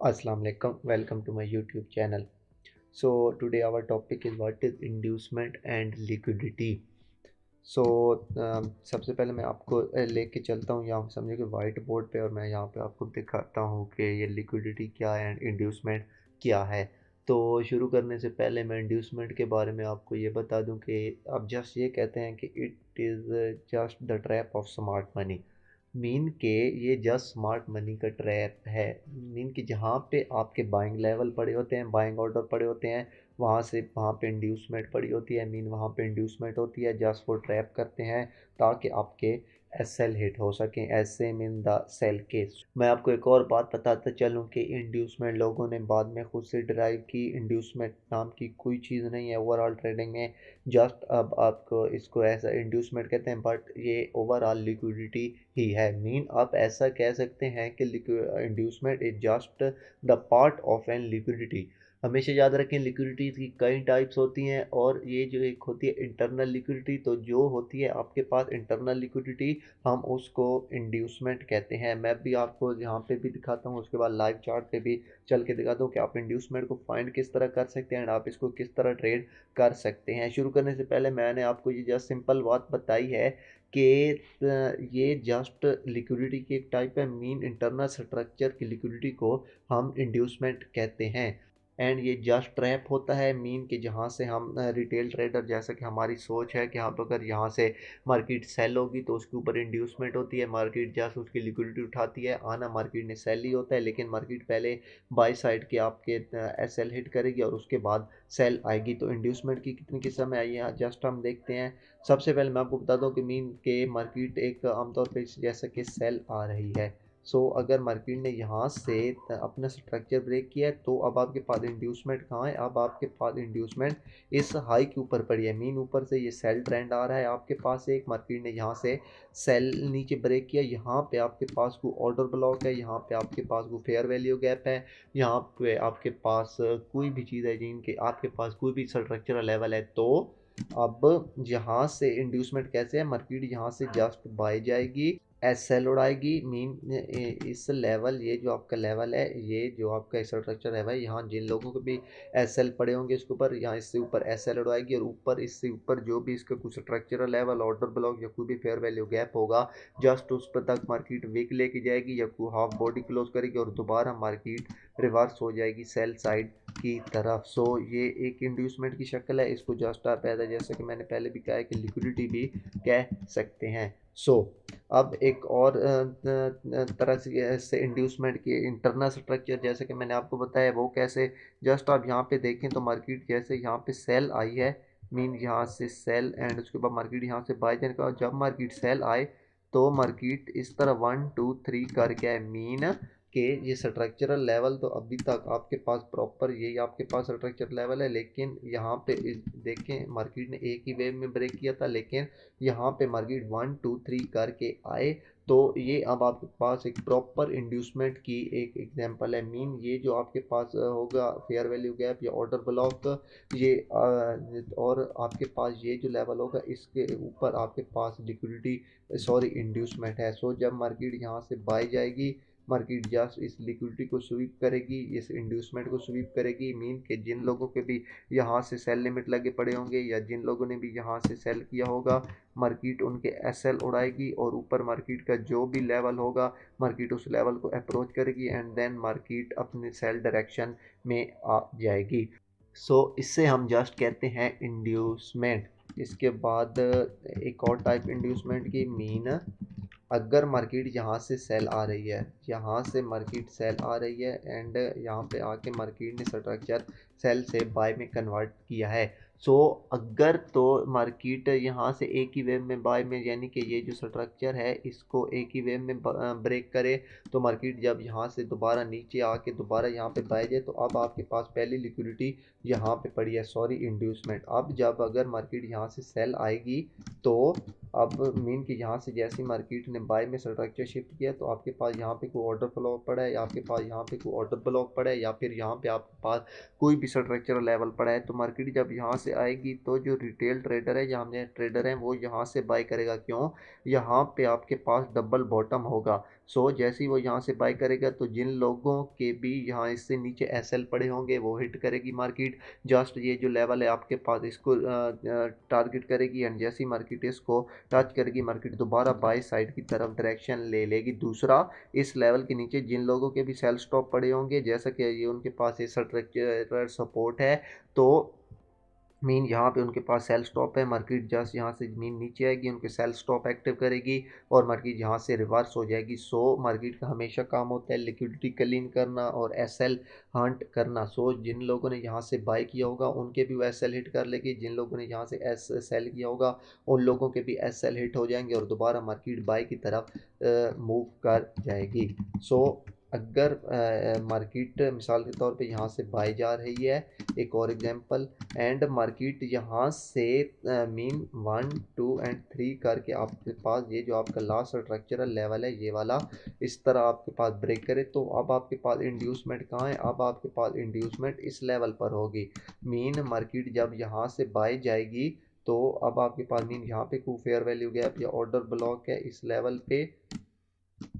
Assalamu alaikum. Welcome to my YouTube channel. So today our topic is what is inducement and liquidity. So सबसे पहले मैं आपको लेके चलता हूँ यहाँ समझे कि वाइट बोर्ड पे, और मैं यहाँ पे आपको दिखाता हूँ कि ये लिक्विडिटी क्या है एंड इंड्यूसमेंट क्या है। तो शुरू करने से पहले मैं इंड्यूसमेंट के बारे में आपको ये बता दूँ कि आप जस्ट ये कहते हैं कि it is just the trap of smart money. Mean के ये जस्ट स्मार्ट मनी का ट्रैप है। मीन कि जहाँ पे आपके बाइंग लेवल पड़े होते हैं, बाइंग ऑर्डर पड़े होते हैं, वहाँ से वहाँ पे इंड्यूसमेंट पड़ी होती है। मीन वहाँ पे इंड्यूसमेंट होती है, जस्ट वो ट्रैप करते हैं ताकि आपके एसएल हिट हो सकें। ऐसे मीन द सेल केस। मैं आपको एक और बात बताता चलूँ कि इंड्यूसमेंट लोगों ने बाद में खुद से ड्राइव की। इंड्यूसमेंट नाम की कोई चीज़ नहीं है ओवरऑल ट्रेडिंग में। जस्ट अब आपको इसको ऐसा इंड्यूसमेंट कहते हैं, बट ये ओवरऑल लिक्विडिटी ही है। मीन आप ऐसा कह सकते हैं कि inducement is just the part of an liquidity. हमेशा याद रखें लिक्विडिटी की कई टाइप्स होती हैं, और ये जो एक होती है इंटरनल लिक्विडिटी, तो जो होती है आपके पास इंटरनल लिक्विडिटी हम उसको इंड्यूसमेंट कहते हैं। मैं भी आपको यहाँ पे भी दिखाता हूँ, उसके बाद लाइव चार्ट पे भी चल के दिखाता हूँ कि आप इंड्यूसमेंट को फाइंड किस तरह कर सकते हैं एंड आप इसको किस तरह ट्रेड कर सकते हैं। शुरू करने से पहले मैंने आपको ये जस्ट सिंपल बात बताई है कि ये जस्ट लिक्विडिटी की एक टाइप है। मीन इंटरनल स्ट्रक्चर की लिक्विडिटी को हम इंड्यूसमेंट कहते हैं। एंड ये जस्ट ट्रैप होता है। मीन कि जहाँ से हम रिटेल ट्रेडर, जैसा कि हमारी सोच है कि हाँ अगर यहाँ से मार्केट सेल होगी तो उसके ऊपर इंड्यूसमेंट होती है, मार्केट जस्ट उसकी लिक्विडिटी उठाती है। आना मार्केट ने सेल ही होता है, लेकिन मार्केट पहले बाई साइड के आपके एस एल हिट करेगी और उसके बाद सेल आएगी। तो इंड्यूसमेंट की कितनी किस्म है ये जस्ट हम देखते हैं। सबसे पहले मैं आपको बता दूं कि मीन के मार्केट एक आमतौर पे जैसा कि सेल आ रही है। अगर मार्केट ने यहाँ से अपना स्ट्रक्चर ब्रेक किया है तो अब आपके पास इंड्यूसमेंट कहाँ है? अब आपके पास इंड्यूसमेंट इस हाई के ऊपर पड़ी है। मीन ऊपर से ये सेल ट्रेंड आ रहा है आपके पास। एक मार्केट ने यहाँ से सेल नीचे ब्रेक किया, यहाँ पे आपके पास को ऑर्डर ब्लॉक है, यहाँ पे आपके पास को फेयर वैल्यू गैप है, यहाँ पे आपके पास कोई भी चीज़ है जिनके आपके पास कोई भी स्ट्रक्चरल लेवल है। तो अब यहाँ से इंड्यूसमेंट कैसे है? मार्केट यहाँ से जस्ट बाय जाएगी, एस एल उड़ाएगी। मीन इस लेवल, ये जो आपका लेवल है, ये जो आपका स्ट्रक्चर है भाई, यहाँ जिन लोगों के भी एस एल पड़े होंगे इसके ऊपर, यहाँ इससे ऊपर एस एल उड़ाएगी, और ऊपर इससे ऊपर जो भी इसका कुछ स्ट्रक्चरल लेवल, ऑर्डर ब्लॉक या कोई भी फेयर वैल्यू गैप होगा, जस्ट उस पर तक मार्केट वीक लेके जाएगी या कोई हाफ बॉडी क्लोज करेगी और दोबारा मार्केट रिवर्स हो जाएगी सेल साइड की तरफ। ये एक इंड्यूसमेंट की शक्ल है। इसको जस्ट आप ऐसा, जैसे कि मैंने पहले भी कहा है कि लिक्विडिटी भी कह सकते हैं। अब एक और तरह से इंड्यूसमेंट की इंटरनल स्ट्रक्चर, जैसे कि मैंने आपको बताया, वो कैसे? जस्ट आप यहाँ पे देखें तो मार्केट जैसे यहाँ पे सेल आई है, मीन यहाँ से सेल एंड उसके बाद मार्केट यहाँ से बाय जाने का, जब मार्केट सेल आए तो मार्केट इस तरह 1 2 3 करके है। मीन कि ये स्ट्रक्चरल लेवल तो अभी तक आपके पास प्रॉपर यही आपके पास स्ट्रक्चर लेवल है, लेकिन यहाँ पे देखें मार्केट ने एक ही वेव में ब्रेक किया था, लेकिन यहाँ पे मार्केट 1 2 3 करके आए। तो ये अब आपके पास एक प्रॉपर इंड्यूसमेंट की एक एग्जांपल है। मीन ये जो आपके पास होगा फेयर वैल्यू गैप या ऑर्डर ब्लॉक, ये और आपके पास ये जो लेवल होगा इसके ऊपर आपके पास लिक्विडिटी, सॉरी इंड्यूसमेंट है। जब मार्केट यहाँ से बाय जाएगी, मार्केट जस्ट इस लिक्विडिटी को स्वीप करेगी, इस इंड्यूसमेंट को स्वीप करेगी। मीन के जिन लोगों के भी यहाँ से सेल लिमिट लगे पड़े होंगे या जिन लोगों ने भी यहाँ से सेल किया होगा, मार्केट उनके एसएल उड़ाएगी और ऊपर मार्केट का जो भी लेवल होगा, मार्केट उस लेवल को अप्रोच करेगी एंड देन मार्केट अपने सेल डायरेक्शन में आ जाएगी। इससे हम जस्ट कहते हैं इंड्यूसमेंट। इसके बाद एक और टाइप इंड्यूसमेंट की, मीन अगर मार्केट यहाँ से सेल आ रही है, यहाँ से मार्केट सेल आ रही है एंड यहाँ पे आके मार्केट ने स्ट्रक्चर सेल से बाय में कन्वर्ट किया है। अगर तो मार्केट यहाँ से एक ही वेव में बाय में, यानी कि ये जो स्ट्रक्चर है इसको एक ही वेव में ब्रेक करे, तो मार्केट जब यहाँ से दोबारा नीचे आके दोबारा यहाँ पे बाय जाए, तो अब आपके पास पहली लिक्विडिटी यहाँ पे पड़ी है, सॉरी इंड्यूसमेंट। अब जब अगर मार्केट यहाँ से सेल आएगी, तो अब मीन कि यहाँ से जैसी मार्केट ने बाय में स्ट्रक्चर शिफ्ट किया, तो आपके पास यहाँ पे कोई ऑर्डर ब्लॉक पड़ा है, या आपके पास यहाँ पे कोई ऑर्डर ब्लॉक पड़ा है, या फिर यहाँ पे आपके पास कोई भी स्ट्रक्चर लेवल पड़ा है, तो मार्केट जब यहाँ से आएगी तो जो रिटेल ट्रेडर है, यहाँ ट्रेडर है, वो यहाँ से बाय करेगा। क्यों? यहाँ पे आपके पास डबल बॉटम होगा। सो जैसे ही वो यहाँ से बाय करेगा तो जिन लोगों के भी यहाँ इससे नीचे एसएल पड़े होंगे वो हिट करेगी मार्केट, जस्ट ये जो लेवल है आपके पास इसको टारगेट करेगी, एंड जैसी मार्केट इसको टच करेगी मार्केट दोबारा बाय साइड की तरफ डायरेक्शन ले लेगी। दूसरा, इस लेवल के नीचे जिन लोगों के भी सेल स्टॉप पड़े होंगे, जैसा कि ये उनके पास ये स्ट्रक्चरल सपोर्ट है, तो मीन यहाँ पे उनके पास सेल स्टॉप है, मार्केट जस्ट यहाँ से मीन नीचे आएगी, उनके सेल स्टॉप एक्टिव करेगी और मार्केट यहाँ से रिवर्स हो जाएगी। सो मार्केट का हमेशा काम होता है लिक्विडिटी क्लीन करना और एसएल हंट करना। सो जिन लोगों ने यहाँ से बाय किया होगा उनके भी वो एसएल हिट कर लेगी, जिन लोगों ने यहाँ से एस सेल किया होगा उन लोगों के भी एसएल हिट हो जाएंगे और दोबारा मार्केट बाय की तरफ मूव कर जाएगी। सो अगर मार्केट मिसाल के तौर पे यहाँ से बाय जा रही है, एक और एग्जांपल, एंड मार्केट यहाँ से मीन 1 2 एंड 3 करके आपके पास ये जो आपका लास्ट स्ट्रक्चरल लेवल है ये वाला इस तरह आपके पास ब्रेक करे, तो अब आपके पास इंड्यूसमेंट कहाँ है, अब आपके पास इंड्यूसमेंट इस लेवल पर होगी। मीन मार्केट जब यहाँ से बाय जाएगी तो अब आपके पास मीन यहाँ पे कोई फेयर वैल्यू गैप या ऑर्डर ब्लॉक है इस लेवल पे,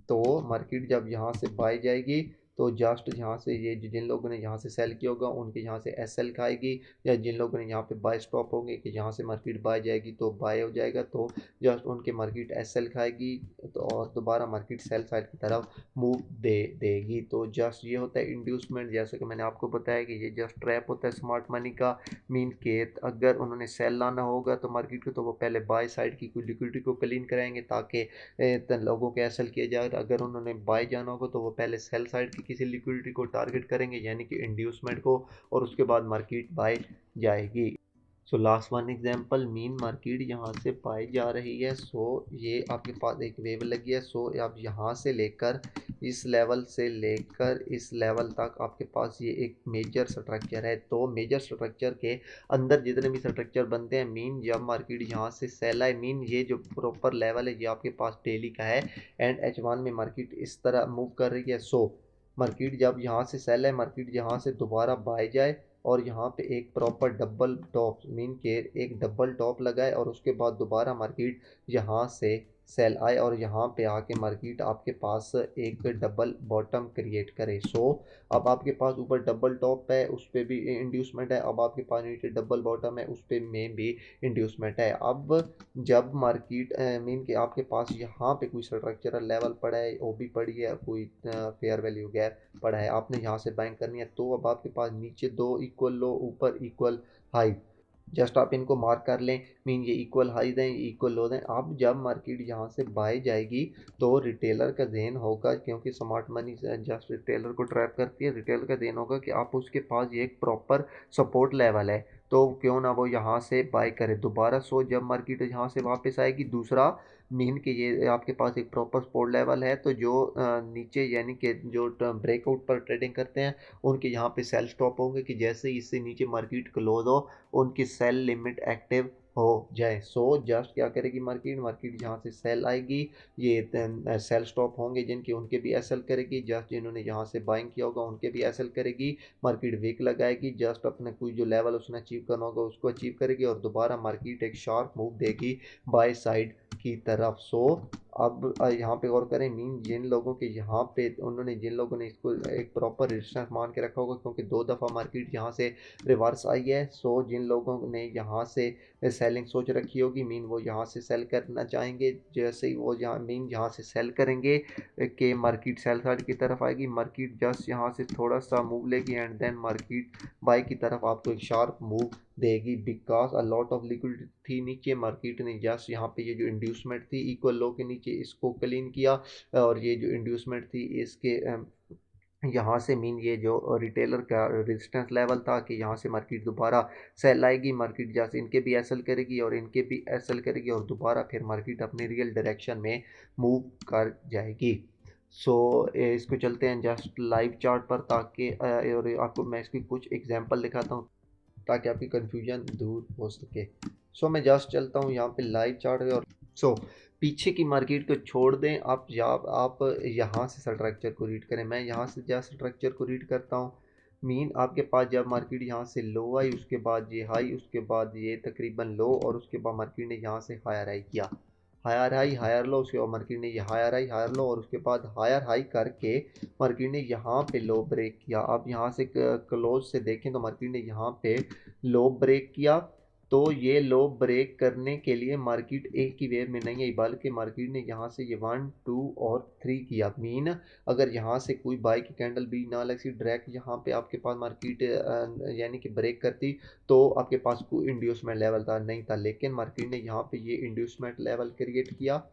तो मार्केट जब यहाँ से बाय जाएगी तो जस्ट यहाँ से ये जिन लोगों ने यहाँ से सेल किया होगा उनके यहाँ से एस एल खाएगी, या जिन लोगों ने यहाँ पे बाय स्टॉप होंगे कि यहाँ से मार्केट बाय जाएगी तो बाय हो जाएगा, तो जस्ट उनके मार्केट एस एल खाएगी तो और दोबारा मार्केट सेल साइड की तरफ मूव देगी। तो जस्ट ये होता है इंड्यूसमेंट, जैसे कि मैंने आपको बताया कि ये जस्ट ट्रैप होता है स्मार्ट मनी का। मीन के अगर उन्होंने सेल लाना होगा तो मार्केट को, तो वो पहले बाय साइड की लिक्विडिटी को क्लीन कराएंगे ताकि लोगों को एसएल किया जाए, अगर उन्होंने बाय जाना होगा तो वो पहले सेल साइड की किसी लिक्विडिटी को टारगेट करेंगे यानी कि इंड्यूसमेंट को, और उसके बाद मार्केट बाय जाएगी। So last one example, mean market यहाँ से पाई जा रही है, सो ये आपके पास एक वेव लगी है, सो आप यहाँ से लेकर इस लेवल से लेकर इस लेवल तक आपके पास ये एक मेजर स्ट्रक्चर है। तो मेजर स्ट्रक्चर के अंदर जितने भी स्ट्रक्चर बनते हैं, मीन जब मार्केट यहाँ से सेल है, मीन ये जो प्रॉपर लेवल है ये आपके पास डेली का है, एंड H1 में मार्केट इस तरह मूव कर रही है। सो मार्केट जब यहाँ से सेल है, मार्केट यहाँ से दोबारा बाय जाए और यहाँ पे एक प्रॉपर डबल टॉप मीन के एक डबल टॉप लगाए और उसके बाद दोबारा मार्केट यहाँ से सेल आए और यहाँ पे आके मार्केट आपके पास एक डबल बॉटम क्रिएट करे। सो अब आपके पास ऊपर डबल टॉप है उस पर भी इंड्यूसमेंट है, अब आपके पास नीचे डबल बॉटम है उस पर में भी इंड्यूसमेंट है। अब जब मार्केट मीन के आपके पास यहाँ पे कोई स्ट्रक्चरल लेवल पड़ा है, ओबी पड़ी है, कोई फेयर वैल्यू गैप पड़ा है, आपने यहाँ से बाइंग करनी है, तो अब आपके पास नीचे दो इक्वल लो ऊपर इक्वल हाई, जस्ट आप इनको मार्क कर लें, मीन ये इक्वल हाई दें इक्वल लो दें। अब जब मार्केट यहाँ से बाय जाएगी तो रिटेलर का देन होगा, क्योंकि स्मार्ट मनी जस्ट रिटेलर को ट्रैप करती है, रिटेलर का देन होगा कि आप उसके पास ये एक प्रॉपर सपोर्ट लेवल है तो क्यों ना वो यहाँ से बाय करे दोबारा। सो जब मार्केट यहाँ से वापस आएगी, दूसरा मीन के ये आपके पास एक प्रॉपर सपोर्ट लेवल है, तो जो नीचे यानी कि जो ब्रेकआउट पर ट्रेडिंग करते हैं उनके यहाँ पे सेल स्टॉप होंगे कि जैसे ही इससे नीचे मार्केट क्लोज हो उनकी सेल लिमिट एक्टिव हो जाए। सो जस्ट क्या करेगी मार्केट, मार्केट यहाँ से सेल आएगी, ये सेल स्टॉप होंगे जिनके उनके भी एसएल करेगी, जस्ट जिन्होंने यहाँ से बाइंग किया होगा उनके भी एसएल करेगी, मार्केट वीक लगाएगी, जस्ट अपने कोई जो लेवल उसने अचीव करना होगा उसको अचीव करेगी और दोबारा मार्केट एक शार्प मूव देगी बाय साइड की तरफ। सो अब यहाँ पे गौर करें, मीन जिन लोगों के यहाँ पे उन्होंने जिन लोगों ने इसको एक प्रॉपर रेजिस्टेंस मान के रखा होगा, क्योंकि 2 दफ़ा मार्केट यहाँ से रिवर्स आई है, सो जिन लोगों ने यहाँ से सेलिंग सोच रखी होगी, मीन वो यहाँ से सेल करना चाहेंगे, जैसे ही वो यहाँ मीन यहाँ से सेल करेंगे कि मार्केट सेल साइड की तरफ आएगी, मार्केट जस्ट यहाँ से थोड़ा सा मूव लेगी एंड देन मार्केट बाई की तरफ आपको एक शार्प मूव देगी, because a lot of liquidity थी नीचे, मार्केट ने जस्ट यहाँ पे ये जो इंड्यूसमेंट थी इक्वल लो के नीचे इसको क्लीन किया, और ये जो इंड्यूसमेंट थी इसके यहाँ से मीन ये जो रिटेलर का रेजिस्टेंस लेवल था कि यहाँ से मार्केट दोबारा सेल आएगी, मार्केट जैसे इनके भी एसएल करेगी और इनके भी एसएल करेगी और दोबारा फिर मार्केट अपने रियल डायरेक्शन में मूव कर जाएगी। सो इसको चलते हैं जस्ट लाइव चार्ट पर, ताकि और आपको मैं इसकी कुछ एग्जांपल दिखाता हूँ ताकि आपकी कन्फ्यूजन दूर हो सके। सो मैं जस्ट चलता हूँ यहाँ पे लाइव चार्ट है, और सो पीछे की मार्केट को छोड़ दें, आप यहाँ से स्ट्रक्चर को रीड करें, मैं यहाँ से जस्ट स्ट्रक्चर को रीड करता हूँ। मीन आपके पास जब मार्केट यहाँ से लो आई, उसके बाद ये हाई, उसके बाद ये तकरीबन लो, और उसके बाद मार्केट ने यहाँ से हायर हाई किया, हायर हाई हायर लो, उसके बाद मार्केट ने ये हायर हाई हायर लो और उसके बाद हायर हाई करके मार्केट ने यहाँ पे लो ब्रेक किया। आप यहाँ से क्लोज से देखें तो मार्केट ने यहाँ पे लो ब्रेक किया। तो ये लो ब्रेक करने के लिए मार्केट एक ही वेव में नहीं आई, बल्कि मार्केट ने यहाँ से ये 1 2 और 3 किया। मीन अगर यहाँ से कोई बाई की कैंडल भी ना लगी, डायरेक्ट यहाँ पे आपके पास मार्केट यानी कि ब्रेक करती तो आपके पास कोई इंड्यूसमेंट लेवल था नहीं था, लेकिन मार्केट ने यहाँ पे ये इंड्यूसमेंट लेवल क्रिएट किया।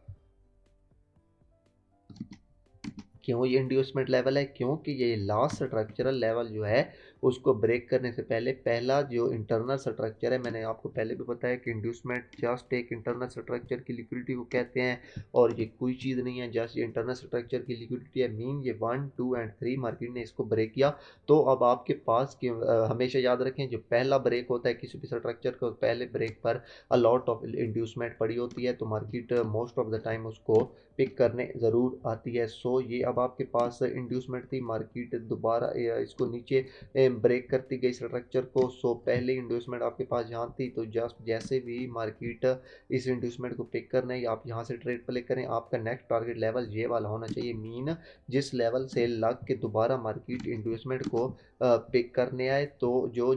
क्यों ये इंड्यूसमेंट लेवल है? क्योंकि ये लास्ट स्ट्रक्चरल लेवल जो है उसको ब्रेक करने से पहले पहला जो इंटरनल स्ट्रक्चर है, मैंने आपको पहले भी बताया कि इंड्यूसमेंट जस्ट एक इंटरनल स्ट्रक्चर की लिक्विडिटी को कहते हैं और ये कोई चीज़ नहीं है, जस्ट ये इंटरनल स्ट्रक्चर की लिक्विडिटी है। मीन ये 1 2 और 3 मार्केट ने इसको ब्रेक किया। तो अब आपके पास हमेशा याद रखें, जो पहला ब्रेक होता है किसी भी स्ट्रक्चर को, पहले ब्रेक पर अलॉट ऑफ इंड्यूसमेंट पड़ी होती है, तो market most of the time उसको पिक करने ज़रूर आती है। सो ये अब आपके पास इंड्यूसमेंट थी, मार्केट दोबारा इसको नीचे ब्रेक करती गई स्ट्रक्चर को। सो पहले इंड्यूसमेंट आपके पास यहाँ थी, तो जस्ट जैसे भी मार्केट इस इंड्यूसमेंट को पिक करना है, आप यहाँ से ट्रेड प्ले करें। आपका नेक्स्ट टारगेट लेवल ये वाला होना चाहिए। मीन जिस लेवल से लग के दोबारा मार्केट इंड्यूसमेंट को पिक करने आए, तो जो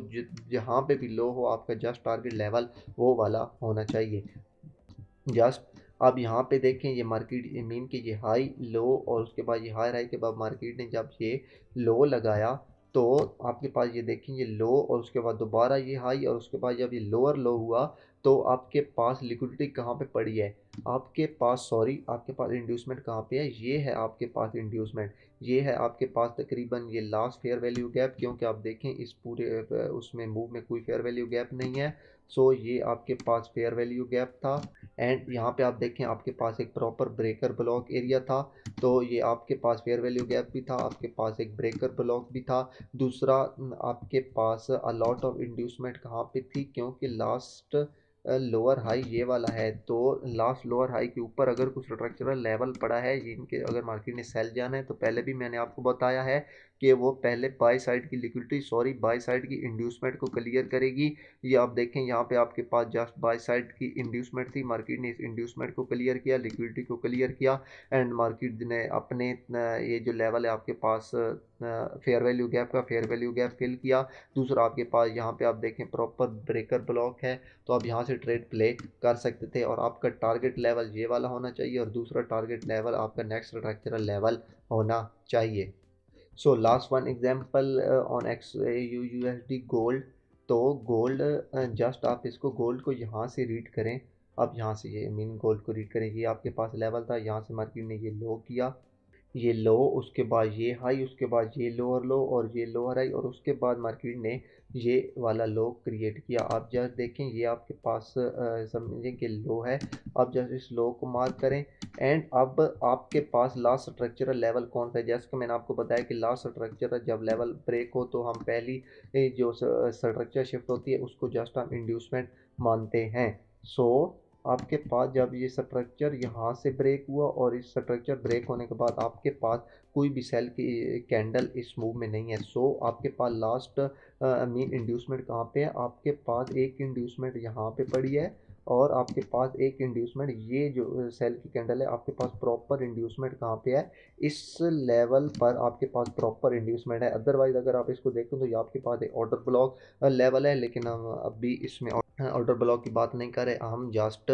जहाँ पे भी लो हो आपका जस्ट टारगेट लेवल वो वाला होना चाहिए। जस्ट अब यहाँ पे देखें, ये मार्केट मीन कि ये हाई लो और उसके बाद ये हाई हाई के बाद मार्केट ने जब ये लो लगाया, तो आपके पास ये देखें ये लो और उसके बाद दोबारा ये हाई और उसके बाद जब ये लोअर लो हुआ, तो आपके पास लिक्विडिटी कहाँ पे पड़ी है? आपके पास आपके पास इंड्यूसमेंट कहाँ पे है? ये है आपके पास इंड्यूसमेंट, ये है आपके पास तकरीबन ये लास्ट फेयर वैल्यू गैप। क्योंकि आप देखें इस पूरे उसमें मूव में कोई फेयर वैल्यू गैप नहीं है। सो ये आपके पास फेयर वैल्यू गैप था। एंड यहाँ पे आप देखें आपके पास एक प्रॉपर ब्रेकर ब्लॉक एरिया था, तो ये आपके पास फेयर वैल्यू गैप भी था, आपके पास एक ब्रेकर ब्लॉक भी था। दूसरा आपके पास अलॉट ऑफ इंड्यूसमेंट कहाँ पे थी? क्योंकि लास्ट लोअर हाई ये वाला है, तो लास्ट लोअर हाई के ऊपर अगर कुछ स्ट्रक्चरल लेवल पड़ा है जिनके अगर मार्केट ने सेल जाना है, तो पहले भी मैंने आपको बताया है कि वो पहले बाई साइड की लिक्विडिटी बाई साइड की इंड्यूसमेंट को क्लियर करेगी। ये आप देखें यहाँ पे आपके पास जस्ट बाय साइड की इंड्यूसमेंट थी, मार्केट ने इस इंड्यूसमेंट को क्लियर किया, लिक्विडिटी को क्लियर किया एंड मार्केट ने अपने ये जो लेवल है आपके पास फेयर वैल्यू गैप का फेयर वैल्यू गैप फिल किया। दूसरा आपके पास यहाँ पे आप देखें प्रॉपर ब्रेकर ब्लॉक है, तो आप यहाँ से ट्रेड प्ले कर सकते थे और आपका टारगेट लेवल ये वाला होना चाहिए और दूसरा टारगेट लेवल आपका नेक्स्ट स्ट्रक्चरल लेवल होना चाहिए। So last one example on x USD gold. तो गोल्ड जस्ट आप इसको गोल्ड को यहाँ से रीड करें। अब यहाँ से ये मीन गोल्ड को रीड करें, ये आपके पास लेवल था, यहाँ से मार्केट ने ये लो किया, ये लो उसके बाद ये हाई, उसके बाद ये लोअर लो और ये लोअर हाई और उसके बाद मार्केट ने ये वाला लो क्रिएट किया। आप जस्ट देखें ये आपके पास समझें कि लो है। अब जस्ट इस लो को मार्क करें एंड अब आपके पास लास्ट स्ट्रक्चरल लेवल कौन सा है? जैसे कि मैंने आपको बताया कि लास्ट स्ट्रक्चर जब लेवल ब्रेक हो तो हम पहली जो स्ट्रक्चर शिफ्ट होती है उसको जस्ट हम इंड्यूसमेंट मानते हैं। सो आपके पास जब ये स्ट्रक्चर यहाँ से ब्रेक हुआ और इस स्ट्रक्चर ब्रेक होने के बाद आपके पास कोई भी सेल की कैंडल इस मूव में नहीं है। सो आपके पास लास्ट मीन इंड्यूसमेंट कहाँ पे है? आपके पास एक इंड्यूसमेंट यहाँ पे पड़ी है और आपके पास एक इंड्यूसमेंट ये जो सेल की कैंडल है, आपके पास प्रॉपर इंड्यूसमेंट कहाँ पे है? इस लेवल पर आपके पास प्रॉपर इंड्यूसमेंट है। अदरवाइज अगर आप इसको देखें तो ये आपके पास एक ऑर्डर ब्लॉक लेवल है, लेकिन हम अभी इसमें ऑर्डर ब्लॉक की बात नहीं कर रहे, हम जस्ट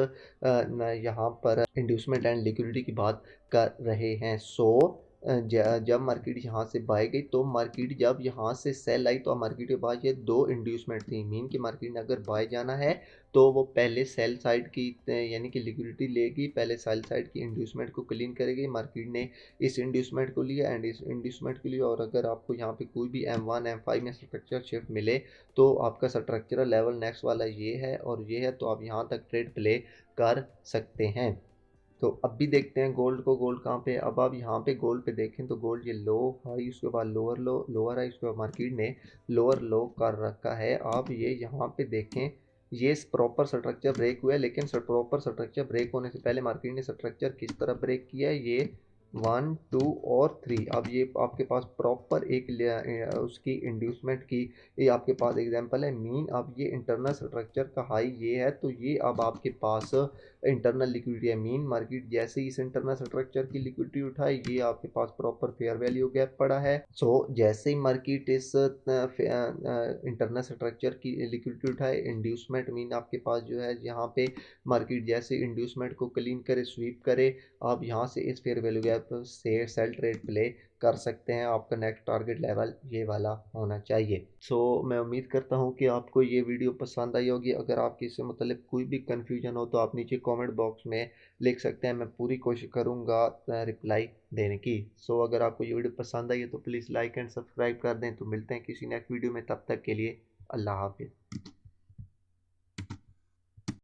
यहाँ पर इंड्यूसमेंट एंड लिक्विडिटी की बात कर रहे हैं। सो जब मार्केट यहाँ से बाय गई, तो मार्केट जब यहाँ से सेल आई तो मार्केट के पास ये दो इंड्यूसमेंट थी। मीन कि मार्केट ने अगर बाय जाना है तो वो पहले सेल साइड की यानी कि लिक्विडिटी लेगी, पहले सेल साइड की इंड्यूसमेंट को क्लीन करेगी। मार्केट ने इस इंड्यूसमेंट को लिया एंड इस इंड्यूसमेंट के लिए, और अगर आपको यहाँ पे कोई भी M1 M5 में स्ट्रक्चर शिफ्ट मिले तो आपका स्ट्रक्चरल लेवल नेक्स्ट वाला ये है और ये है, तो आप यहाँ तक ट्रेड प्ले कर सकते हैं। तो अब भी देखते हैं गोल्ड को, गोल्ड कहाँ पे है। अब आप यहाँ पे गोल्ड पे देखें तो गोल्ड ये लो हाई उसके बाद लोअर लो लोअर हाई, उसके बाद मार्केट ने लोअर लो कर रखा है। आप ये यहाँ पे देखें ये प्रॉपर स्ट्रक्चर ब्रेक हुआ है, लेकिन प्रॉपर स्ट्रक्चर ब्रेक होने से पहले मार्केट ने स्ट्रक्चर किस तरह ब्रेक किया है? ये 1 2 और 3। अब ये आपके पास प्रॉपर एक उसकी इंड्यूसमेंट की ये आपके पास एग्जांपल है। मीन अब ये इंटरनल स्ट्रक्चर का हाई ये है, तो ये अब आपके पास इंटरनल लिक्विडिटी मीन मार्केट जैसे ही इस इंटरनल स्ट्रक्चर की लिक्विडिटी उठाए, ये आपके पास प्रॉपर फेयर वैल्यू गैप पड़ा है। सो जैसे ही मार्केट इस इंटरनल स्ट्रक्चर की लिक्विडिटी उठाए, इंड्यूसमेंट मीन आपके पास जो है यहाँ पे मार्केट जैसे इंड्यूसमेंट को क्लीन करे, स्वीप करे, आप यहाँ से इस फेयर वैल्यू गैप से सेल ट्रेड प्ले कर सकते हैं। आपका नेक्स्ट टारगेट लेवल ये वाला होना चाहिए। मैं उम्मीद करता हूँ कि आपको ये वीडियो पसंद आई होगी। अगर आपकी इससे मतलब कोई भी कन्फ्यूजन हो तो आप नीचे कमेंट बॉक्स में लिख सकते हैं, मैं पूरी कोशिश करूँगा रिप्लाई देने की। अगर आपको ये वीडियो पसंद आई है तो प्लीज़ लाइक एंड सब्सक्राइब कर दें। तो मिलते हैं किसी नेक्स्ट वीडियो में, तब तक के लिए अल्लाह हाफिज़।